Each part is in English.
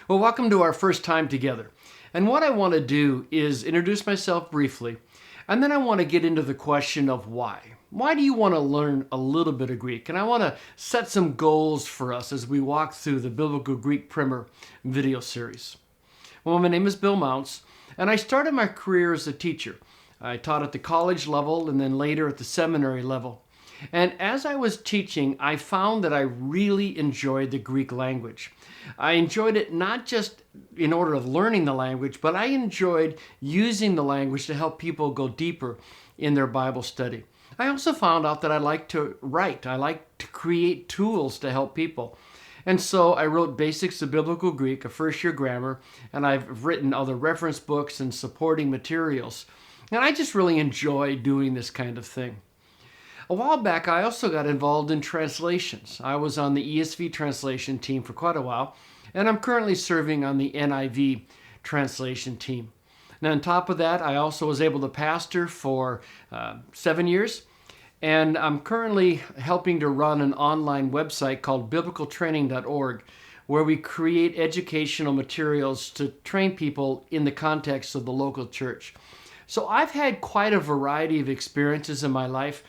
Well, welcome to our first time together. And what I want to do is introduce myself briefly, and then I want to get into the question of why. Why do you want to learn a little bit of Greek? And I want to set some goals for us as we walk through the Biblical Greek Primer video series. Well, my name is Bill Mounce, and I started my career as a teacher. I taught at the college level and then later at the seminary level. And as I was teaching, I found that I really enjoyed the Greek language. I enjoyed it not just in order of learning the language, but I enjoyed using the language to help people go deeper in their Bible study. I also found out that I like to write. I like to create tools to help people. And so I wrote Basics of Biblical Greek, a first-year grammar, and I've written other reference books and supporting materials. And I just really enjoy doing this kind of thing. A while back, I also got involved in translations. I was on the ESV translation team for quite a while, and I'm currently serving on the NIV translation team. Now, on top of that, I also was able to pastor for 7 years, and I'm currently helping to run an online website called biblicaltraining.org, where we create educational materials to train people in the context of the local church. So I've had quite a variety of experiences in my life.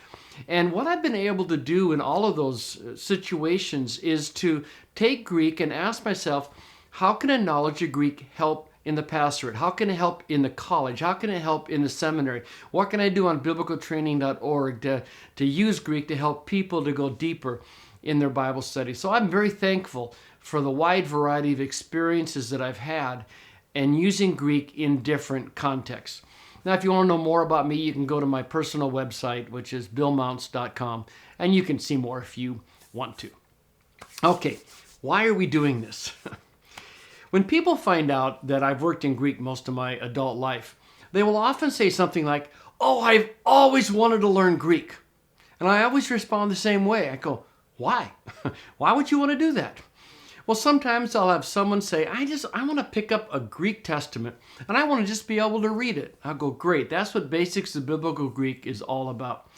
And what I've been able to do in all of those situations is to take Greek and ask myself, how can a knowledge of Greek help in the pastorate? How can it help in the college? How can it help in the seminary? What can I do on biblicaltraining.org to use Greek to help people to go deeper in their Bible study? So I'm very thankful for the wide variety of experiences that I've had and using Greek in different contexts. Now, if you want to know more about me, you can go to my personal website, which is billmounce.com, and you can see more if you want to. Okay, why are we doing this? When people find out that I've worked in Greek most of my adult life, they will often say something like, "Oh, I've always wanted to learn Greek." And I always respond the same way. I go, "Why? Why would you want to do that?" Well, sometimes I'll have someone say, I want to pick up a Greek Testament and I want to just be able to read it. I'll go, great. That's what Basics of Biblical Greek is all about.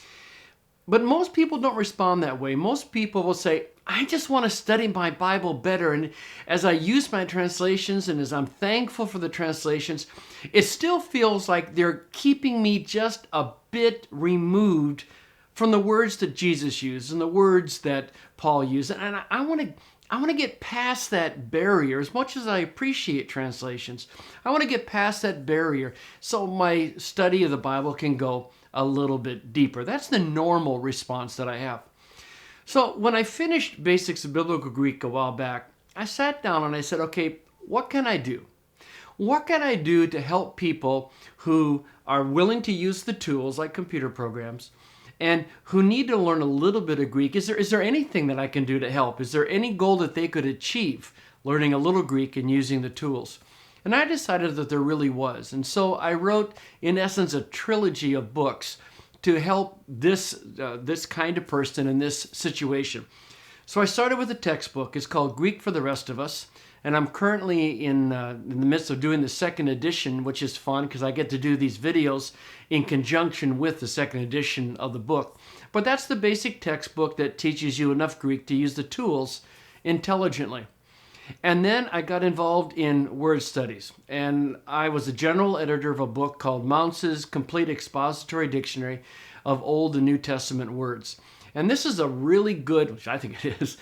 But most people don't respond that way. Most people will say, I just want to study my Bible better. And as I use my translations and as I'm thankful for the translations, it still feels like they're keeping me just a bit removed from the words that Jesus used and the words that Paul used. And I want to get past that barrier. As much as I appreciate translations, I want to get past that barrier so my study of the Bible can go a little bit deeper. That's the normal response that I have. So when I finished Basics of Biblical Greek a while back, I sat down and I said, okay, what can I do? What can I do to help people who are willing to use the tools like computer programs and who need to learn a little bit of Greek? Is there anything that I can do to help? Is there any goal that they could achieve learning a little Greek and using the tools? And I decided that there really was. And so I wrote, in essence, a trilogy of books to help this kind of person in this situation. So I started with a textbook. It's called Greek for the Rest of Us. And I'm currently in the midst of doing the second edition, which is fun because I get to do these videos in conjunction with the second edition of the book. But that's the basic textbook that teaches you enough Greek to use the tools intelligently. And then I got involved in word studies. And I was a general editor of a book called Mounce's Complete Expository Dictionary of Old and New Testament Words. And this is a really good, which I think it is,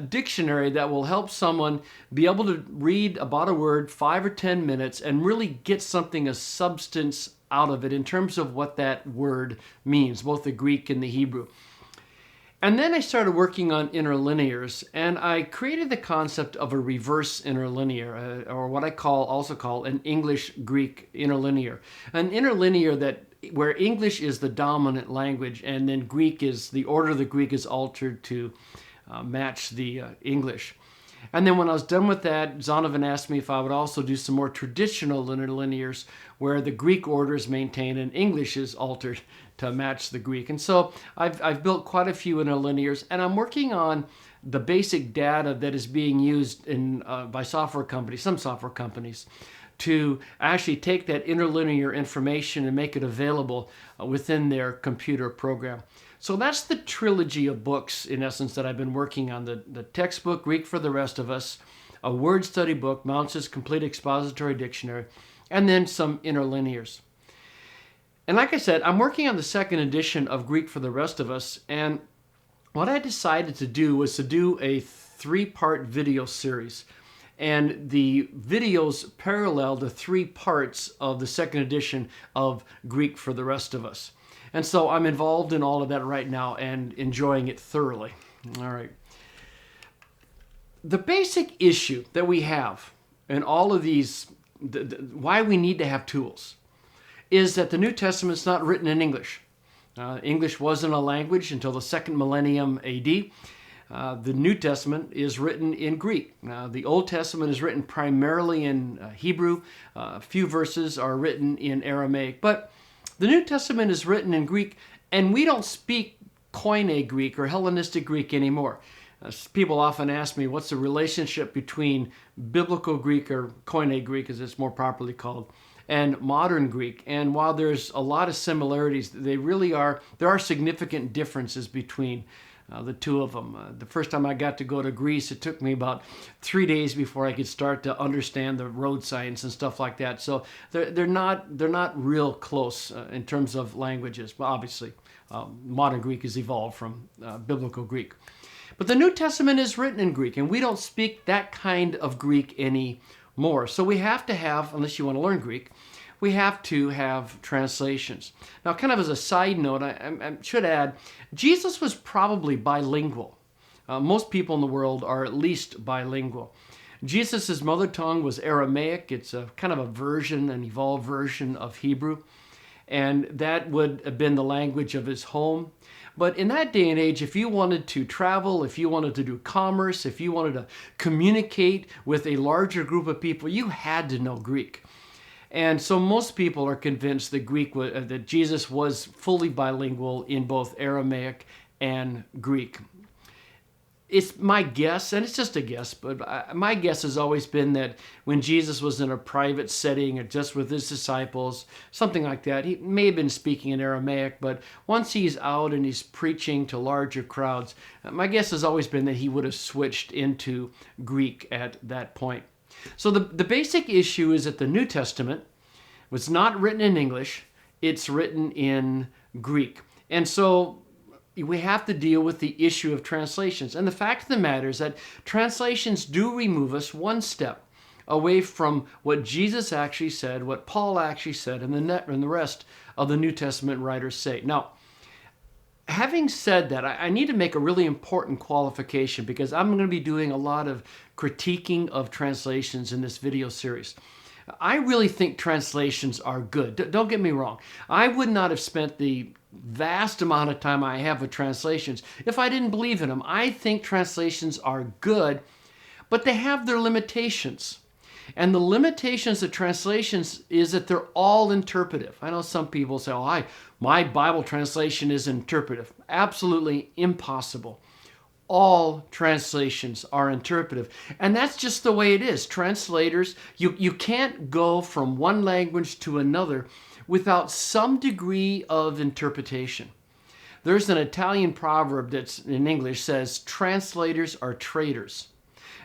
dictionary that will help someone be able to read about a word 5 or 10 minutes and really get something of substance out of it in terms of what that word means, both the Greek and the Hebrew. And then I started working on interlinears, and I created the concept of a reverse interlinear, or what I also call an English-Greek interlinear. An interlinear where English is the dominant language, and then the order of the Greek is altered to match the English. And then when I was done with that, Zonovan asked me if I would also do some more traditional interlinears where the Greek order is maintained and English is altered to match the Greek. And so I've built quite a few interlinears, and I'm working on the basic data that is being used by some software companies, to actually take that interlinear information and make it available within their computer program. So that's the trilogy of books, in essence, that I've been working on. The textbook, Greek for the Rest of Us, a word study book, Mounce's Complete Expository Dictionary, and then some interlinears. And like I said, I'm working on the second edition of Greek for the Rest of Us, and what I decided to do was to do a 3-part video series. And the videos parallel the 3 parts of the second edition of Greek for the Rest of Us. And so I'm involved in all of that right now and enjoying it thoroughly. All right. The basic issue that we have in all of these, why we need to have tools, is that the New Testament is not written in English. English wasn't a language until the 2nd millennium AD. The New Testament is written in Greek. The Old Testament is written primarily in Hebrew. A few verses are written in Aramaic. But the New Testament is written in Greek, and we don't speak Koine Greek or Hellenistic Greek anymore. People often ask me, what's the relationship between biblical Greek, or Koine Greek as it's more properly called, and modern Greek? And while there's a lot of similarities, there are significant differences between the two of them. The first time I got to go to Greece, it took me about 3 days before I could start to understand the road signs and stuff like that. So they're not real close in terms of languages. But obviously, modern Greek has evolved from biblical Greek. But the New Testament is written in Greek, and we don't speak that kind of Greek anymore. So we have to have, unless you want to learn Greek, we have to have translations. Now, kind of as a side note, I should add, Jesus was probably bilingual. Most people in the world are at least bilingual. Jesus' mother tongue was Aramaic. It's a kind of a version, an evolved version of Hebrew. And that would have been the language of his home. But in that day and age, if you wanted to travel, if you wanted to do commerce, if you wanted to communicate with a larger group of people, you had to know Greek. And so most people are convinced that Jesus was fully bilingual in both Aramaic and Greek. It's my guess, and it's just a guess, but my guess has always been that when Jesus was in a private setting or just with his disciples, something like that, he may have been speaking in Aramaic, but once he's out and he's preaching to larger crowds, my guess has always been that he would have switched into Greek at that point. So the basic issue is that the New Testament was not written in English, it's written in Greek. And so we have to deal with the issue of translations. And the fact of the matter is that translations do remove us one step away from what Jesus actually said, what Paul actually said, and the rest of the New Testament writers say. Now, having said that, I need to make a really important qualification because I'm going to be doing a lot of critiquing of translations in this video series. I really think translations are good. Don't get me wrong. I would not have spent the vast amount of time I have with translations if I didn't believe in them. I think translations are good, but they have their limitations. And the limitations of translations is that they're all interpretive. I know some people say, oh, my Bible translation is interpretive. Absolutely impossible. All translations are interpretive. And that's just the way it is. Translators, you can't go from one language to another without some degree of interpretation. There's an Italian proverb that's in English says, translators are traitors.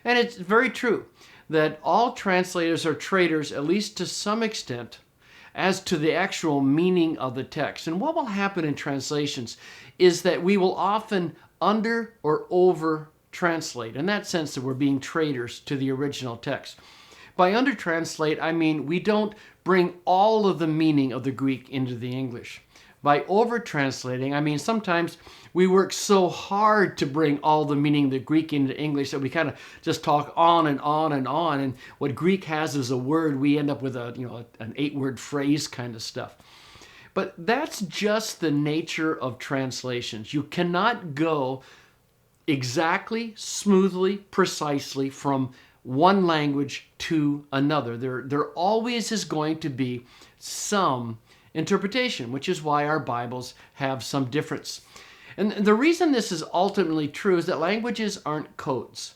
And it's very true that all translators are traitors, at least to some extent, as to the actual meaning of the text. And what will happen in translations is that we will often under or over translate. In that sense that we're being traitors to the original text. By under translate, I mean we don't bring all of the meaning of the Greek into the English. By over translating, I mean sometimes we work so hard to bring all the meaning of the Greek into English that we kind of just talk on and on and on. And what Greek has as a word, we end up with an 8-word phrase kind of stuff. But that's just the nature of translations. You cannot go exactly, smoothly, precisely from one language to another. There always is going to be some interpretation, which is why our Bibles have some difference. And the reason this is ultimately true is that languages aren't codes.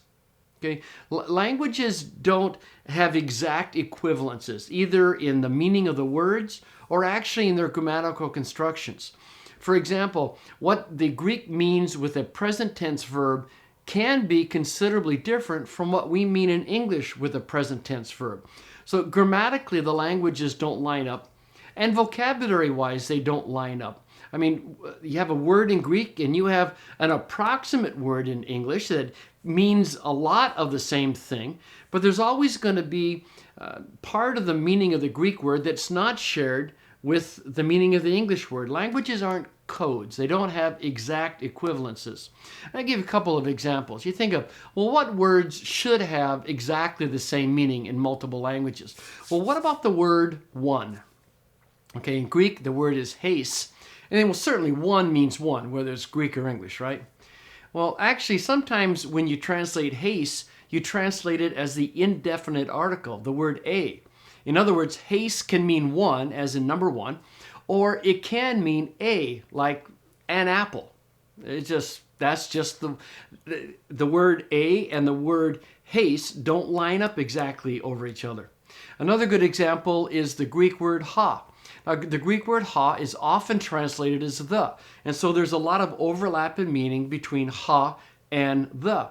Okay? Languages don't have exact equivalences, either in the meaning of the words or actually in their grammatical constructions. For example, what the Greek means with a present tense verb can be considerably different from what we mean in English with a present tense verb. So grammatically, the languages don't line up, and vocabulary-wise, they don't line up. I mean, you have a word in Greek and you have an approximate word in English that means a lot of the same thing, but there's always going to be part of the meaning of the Greek word that's not shared with the meaning of the English word. Languages aren't codes. They don't have exact equivalences. I'll give you a couple of examples. You think of, well, what words should have exactly the same meaning in multiple languages? Well, what about the word one? Okay, in Greek, the word is heis. And then, well, certainly one means one, whether it's Greek or English, right? Well, actually, sometimes when you translate heis, you translate it as the indefinite article, the word a. In other words, heis can mean one, as in number one, or it can mean a, like an apple. That's just the word a and the word heis don't line up exactly over each other. Another good example is the Greek word ha. Now, the Greek word ha is often translated as the, and so there's a lot of overlap in meaning between ha and the.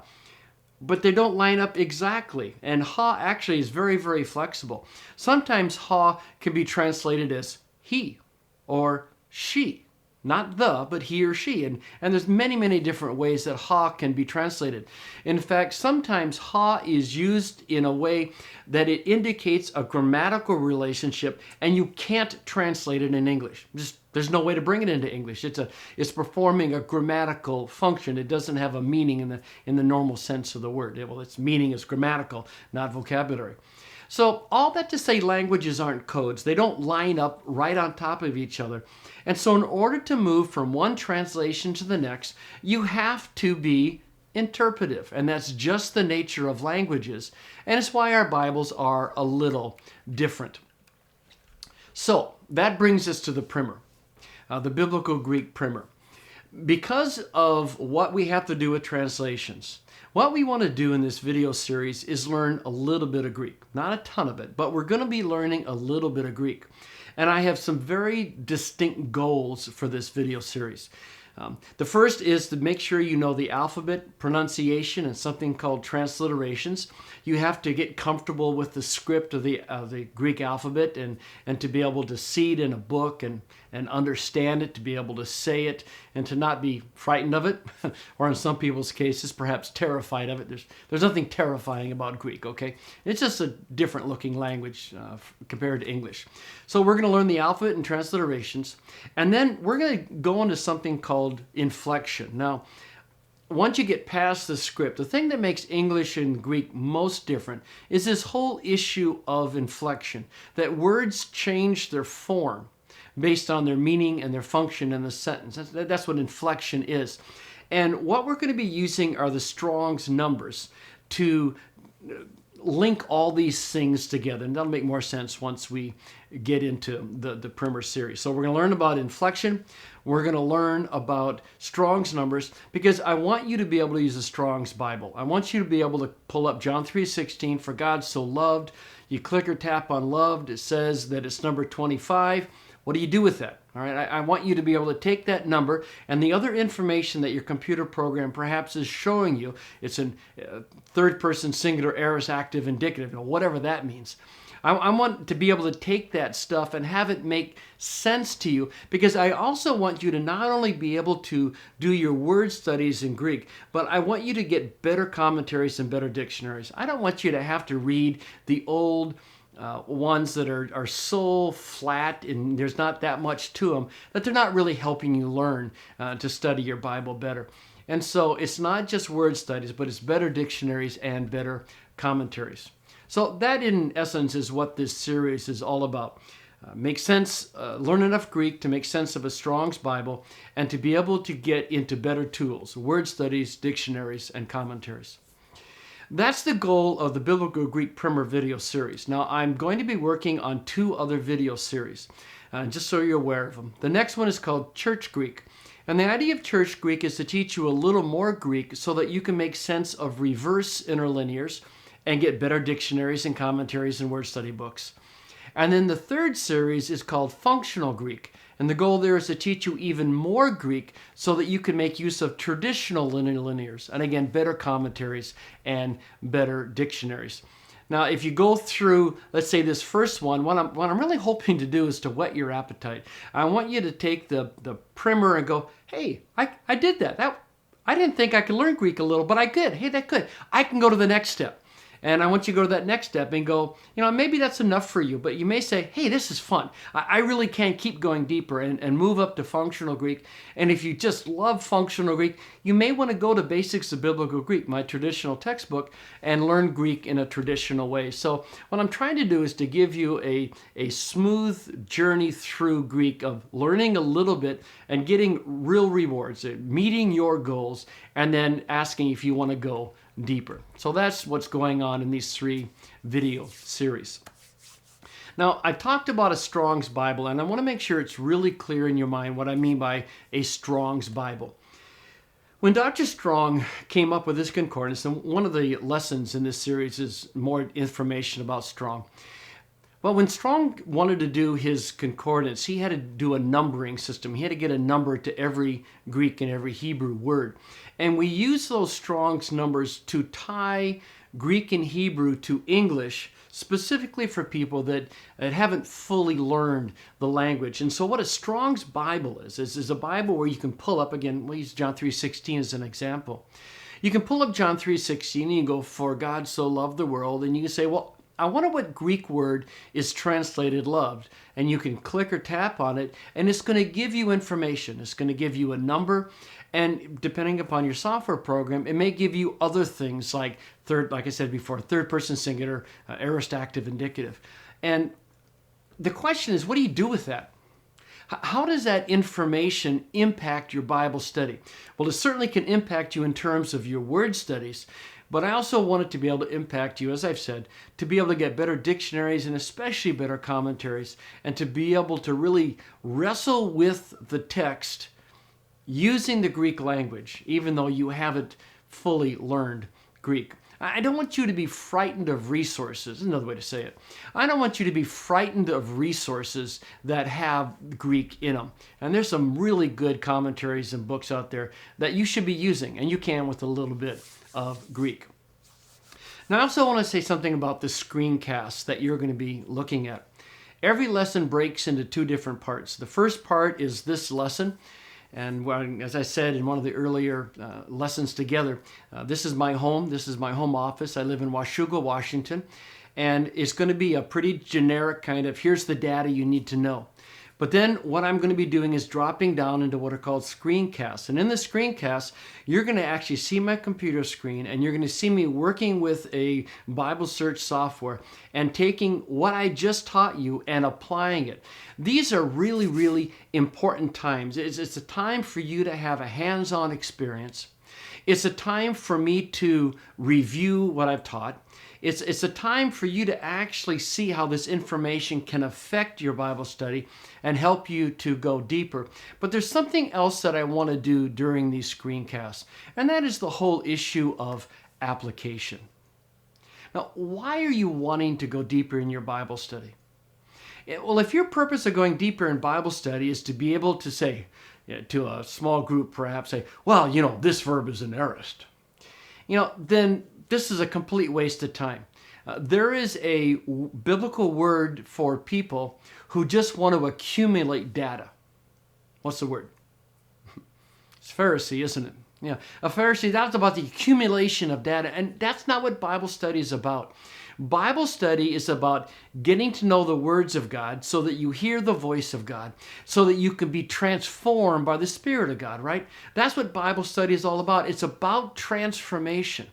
But they don't line up exactly, and ha actually is very, very flexible. Sometimes ha can be translated as he or she. Not the, but he or she. And there's many, many different ways that ha can be translated. In fact, sometimes ha is used in a way that it indicates a grammatical relationship, and you can't translate it in English. There's no way to bring it into English. It's performing a grammatical function. It doesn't have a meaning in the normal sense of the word. Well, its meaning is grammatical, not vocabulary. So all that to say, languages aren't codes. They don't line up right on top of each other. And so in order to move from one translation to the next, you have to be interpretive. And that's just the nature of languages. And it's why our Bibles are a little different. So that brings us to the primer, the Biblical Greek primer. Because of what we have to do with translations, what we want to do in this video series is learn a little bit of Greek. Not a ton of it, but we're going to be learning a little bit of Greek. And I have some very distinct goals for this video series. The first is to make sure you know the alphabet, pronunciation, and something called transliterations. You have to get comfortable with the script of the Greek alphabet and to be able to see it in a book and understand it, to be able to say it, and to not be frightened of it, or in some people's cases, perhaps terrified of it. There's nothing terrifying about Greek, okay? It's just a different looking language compared to English. So we're going to learn the alphabet and transliterations, and then we're going to go into something called inflection. Now, once you get past the script, the thing that makes English and Greek most different is this whole issue of inflection, that words change their form based on their meaning and their function in the sentence. That's what inflection is. And what we're going to be using are the Strong's numbers to link all these things together. And that'll make more sense once we get into the primer series. So we're going to learn about inflection. We're going to learn about Strong's numbers, because I want you to be able to use a Strong's Bible. I want you to be able to pull up John 3:16, for God so loved. You click or tap on loved. It says that it's number 25. What do you do with that? All right, I want you to be able to take that number and the other information that your computer program perhaps is showing you. It's in third person singular, aorist, active, indicative, whatever that means. I want to be able to take that stuff and have it make sense to you, because I also want you to not only be able to do your word studies in Greek, but I want you to get better commentaries and better dictionaries. I don't want you to have to read the old ones that are so flat and there's not that much to them that they're not really helping you learn to study your Bible better. And so it's not just word studies, but it's better dictionaries and better commentaries. So that in essence is what this series is all about. Make sense, learn enough Greek to make sense of a Strong's Bible and to be able to get into better tools, word studies, dictionaries, and commentaries. That's the goal of the Biblical Greek Primer video series. Now, I'm going to be working on 2 other video series, just so you're aware of them. The next one is called Church Greek. And the idea of Church Greek is to teach you a little more Greek so that you can make sense of reverse interlinears and get better dictionaries and commentaries and word study books. And then the third series is called Functional Greek. And the goal there is to teach you even more Greek so that you can make use of traditional linears, and again, better commentaries and better dictionaries. Now, if you go through, let's say this first one, what I'm really hoping to do is to whet your appetite. I want you to take the primer and go, hey, I did that. I didn't think I could learn Greek a little, but I could. Hey, that could. I can go to the next step. And I want you to go to that next step and go, maybe that's enough for you, but you may say, hey, this is fun. I really can keep going deeper and move up to functional Greek. And if you just love functional Greek, you may want to go to Basics of Biblical Greek, my traditional textbook, and learn Greek in a traditional way. So what I'm trying to do is to give you a smooth journey through Greek of learning a little bit and getting real rewards, meeting your goals, and then asking if you want to go deeper. So that's what's going on in these 3 video series. Now, I talked about a Strong's Bible, and I want to make sure it's really clear in your mind what I mean by a Strong's Bible. When Dr. Strong came up with this concordance, and one of the lessons in this series is more information about Strong. Well, when Strong wanted to do his concordance, he had to do a numbering system. He had to get a number to every Greek and every Hebrew word. And we use those Strong's numbers to tie Greek and Hebrew to English, specifically for people that haven't fully learned the language. And so what a Strong's Bible is a Bible where you can pull up, again, we'll use John 3:16 as an example. You can pull up John 3:16 and you go, for God so loved the world, and you can say, well, I wonder what Greek word is translated loved. And you can click or tap on it, and it's going to give you information. It's going to give you a number, and depending upon your software program, it may give you other things like like I said before, third person singular, aorist active indicative. And the question is, what do you do with that? How does that information impact your Bible study? Well, it certainly can impact you in terms of your word studies, but I also want it to be able to impact you, as I've said, to be able to get better dictionaries and especially better commentaries, and to be able to really wrestle with the text using the Greek language, even though you haven't fully learned Greek. I don't want you to be frightened of resources. Another way to say it. I don't want you to be frightened of resources that have Greek in them. And there's some really good commentaries and books out there that you should be using, and you can with a little bit of Greek. Now, I also want to say something about the screencasts that you're going to be looking at. Every lesson breaks into 2 different parts. The first part is this lesson. And as I said in one of the earlier lessons together, this is my home. This is my home office. I live in Washougal, Washington. And it's going to be a pretty generic kind of, here's the data you need to know. But then what I'm going to be doing is dropping down into what are called screencasts. And in the screencasts, you're going to actually see my computer screen, and you're going to see me working with a Bible search software and taking what I just taught you and applying it. These are really, really important times. It's a time for you to have a hands-on experience. It's a time for me to review what I've taught. It's a time for you to actually see how this information can affect your Bible study and help you to go deeper. But there's something else that I want to do during these screencasts, and that is the whole issue of application. Now, why are you wanting to go deeper in your Bible study? Well, if your purpose of going deeper in Bible study is to be able to say, to a small group perhaps, say, well, this verb is an aorist, then this is a complete waste of time. There is a biblical word for people who just want to accumulate data. What's the word? It's Pharisee, isn't it? Yeah, a Pharisee, that's about the accumulation of data, and that's not what Bible study is about. Bible study is about getting to know the words of God so that you hear the voice of God, so that you can be transformed by the Spirit of God, right? That's what Bible study is all about. It's about transformation.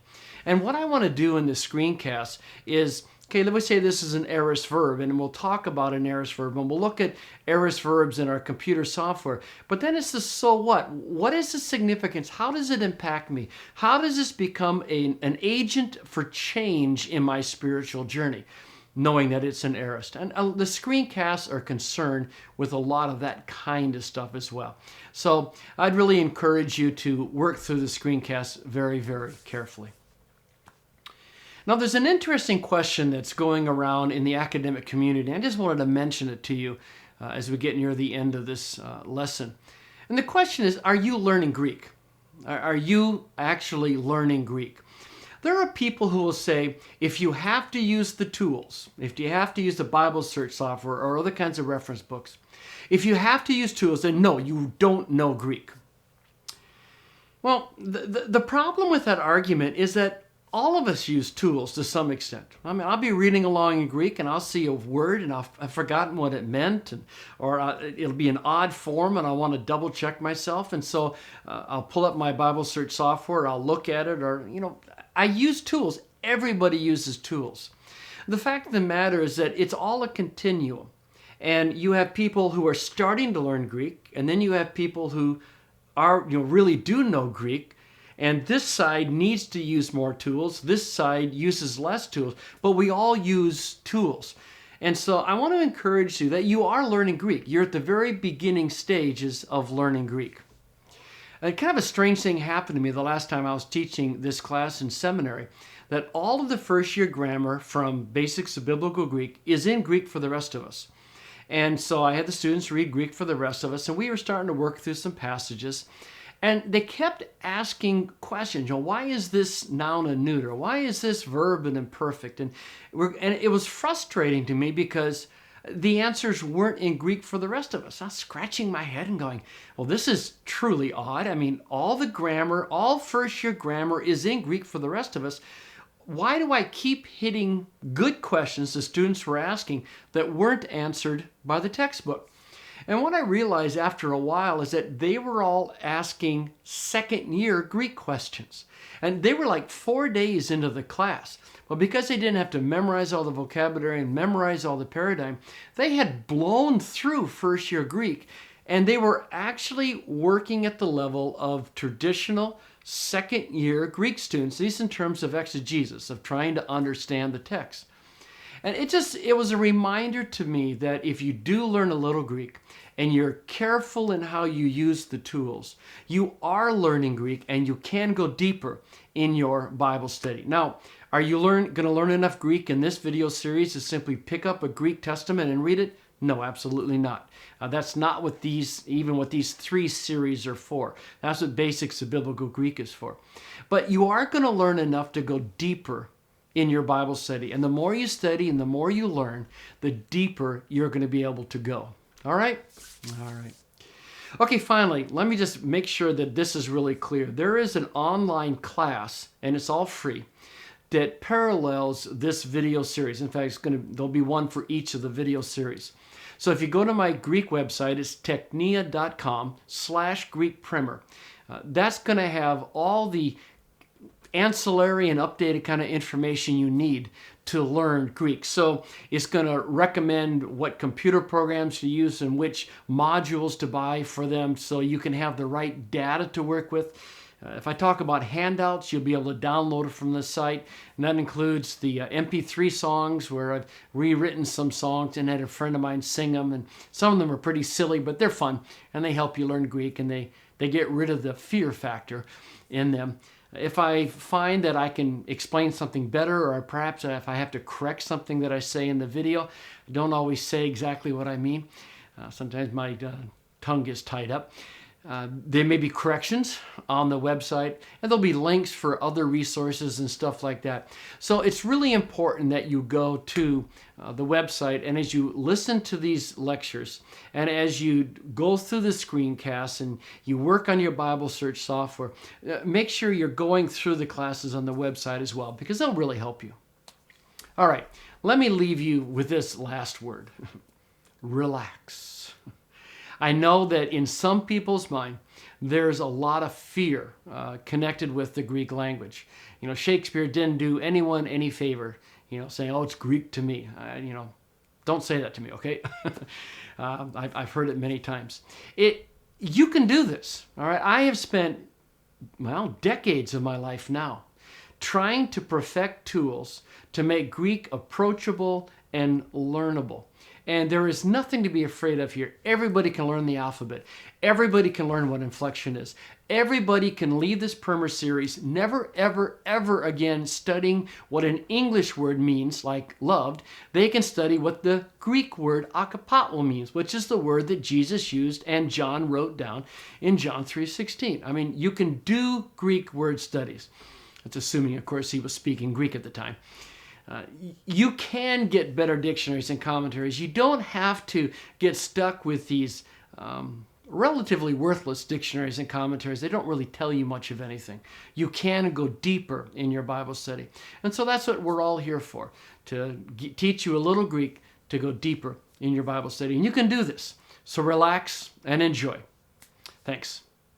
And what I want to do in this screencast is, okay, let me say this is an aorist verb, and we'll talk about an aorist verb, and we'll look at aorist verbs in our computer software. But then it's the so what? What is the significance? How does it impact me? How does this become an agent for change in my spiritual journey, knowing that it's an aorist? And the screencasts are concerned with a lot of that kind of stuff as well. So I'd really encourage you to work through the screencasts very, very carefully. Now, there's an interesting question that's going around in the academic community. I just wanted to mention it to you as we get near the end of this lesson. And the question is, are you learning Greek? Are you actually learning Greek? There are people who will say, if you have to use the tools, if you have to use the Bible search software or other kinds of reference books, if you have to use tools, then no, you don't know Greek. Well, the problem with that argument is that all of us use tools to some extent. I mean, I'll be reading along in Greek and I'll see a word and I've forgotten what it meant, or it'll be an odd form and I want to double check myself. And so I'll pull up my Bible search software, I'll look at it, or, I use tools. Everybody uses tools. The fact of the matter is that it's all a continuum. And you have people who are starting to learn Greek, and then you have people who really do know Greek, and this side needs to use more tools. This side uses less tools, but we all use tools. And so I want to encourage you that you are learning Greek. You're at the very beginning stages of learning Greek. And kind of a strange thing happened to me the last time I was teaching this class in seminary, that all of the first year grammar from basics of biblical Greek is in Greek for the rest of us. And so I had the students read Greek for the rest of us, and we were starting to work through some passages. And they kept asking questions. Why is this noun a neuter? Why is this verb an imperfect? And it was frustrating to me because the answers weren't in Greek for the rest of us. I was scratching my head and going, well, this is truly odd. I mean, all the grammar, all first year grammar is in Greek for the rest of us. Why do I keep hitting good questions the students were asking that weren't answered by the textbook? And what I realized after a while is that they were all asking second year Greek questions. And they were like 4 days into the class. But because they didn't have to memorize all the vocabulary and memorize all the paradigm, they had blown through first year Greek. And they were actually working at the level of traditional second year Greek students, at least in terms of exegesis, of trying to understand the text. And it was a reminder to me that if you do learn a little Greek and you're careful in how you use the tools, you are learning Greek and you can go deeper in your Bible study. Now, are you going to learn enough Greek in this video series to simply pick up a Greek Testament and read it? No, absolutely not. That's not what these 3 series are for. That's what Basics of Biblical Greek is for. But you are going to learn enough to go deeper in your Bible study. And the more you study and the more you learn, the deeper you're going to be able to go. All right? All right. Okay, finally, let me just make sure that this is really clear. There is an online class, and it's all free, that parallels this video series. In fact, there'll be one for each of the video series. So if you go to my Greek website, it's technia.com/Greek primer. That's going to have all the ancillary and updated kind of information you need to learn Greek. So it's going to recommend what computer programs to use and which modules to buy for them so you can have the right data to work with. If I talk about handouts, you'll be able to download it from the site. And that includes the MP3 songs where I've rewritten some songs and had a friend of mine sing them. And some of them are pretty silly, but they're fun. And they help you learn Greek, and they get rid of the fear factor in them. If I find that I can explain something better, or perhaps if I have to correct something that I say in the video, I don't always say exactly what I mean. Sometimes my tongue gets tied up. There may be corrections on the website, and there'll be links for other resources and stuff like that. So it's really important that you go to the website, and as you listen to these lectures, and as you go through the screencasts and you work on your Bible search software, make sure you're going through the classes on the website as well, because they'll really help you. All right, let me leave you with this last word. Relax. I know that in some people's mind, there's a lot of fear connected with the Greek language. Shakespeare didn't do anyone any favor, saying, oh, it's Greek to me. Don't say that to me, okay? I've heard it many times. You can do this, all right? I have spent, decades of my life now trying to perfect tools to make Greek approachable and learnable. And there is nothing to be afraid of here. Everybody can learn the alphabet. Everybody can learn what inflection is. Everybody can leave this primer series never, ever, ever again studying what an English word means, like loved. They can study what the Greek word akapatwo means, which is the word that Jesus used and John wrote down in John 3:16. I mean, you can do Greek word studies. That's assuming, of course, he was speaking Greek at the time. You can get better dictionaries and commentaries. You don't have to get stuck with these relatively worthless dictionaries and commentaries. They don't really tell you much of anything. You can go deeper in your Bible study. And so that's what we're all here for, to teach you a little Greek to go deeper in your Bible study. And you can do this. So relax and enjoy. Thanks.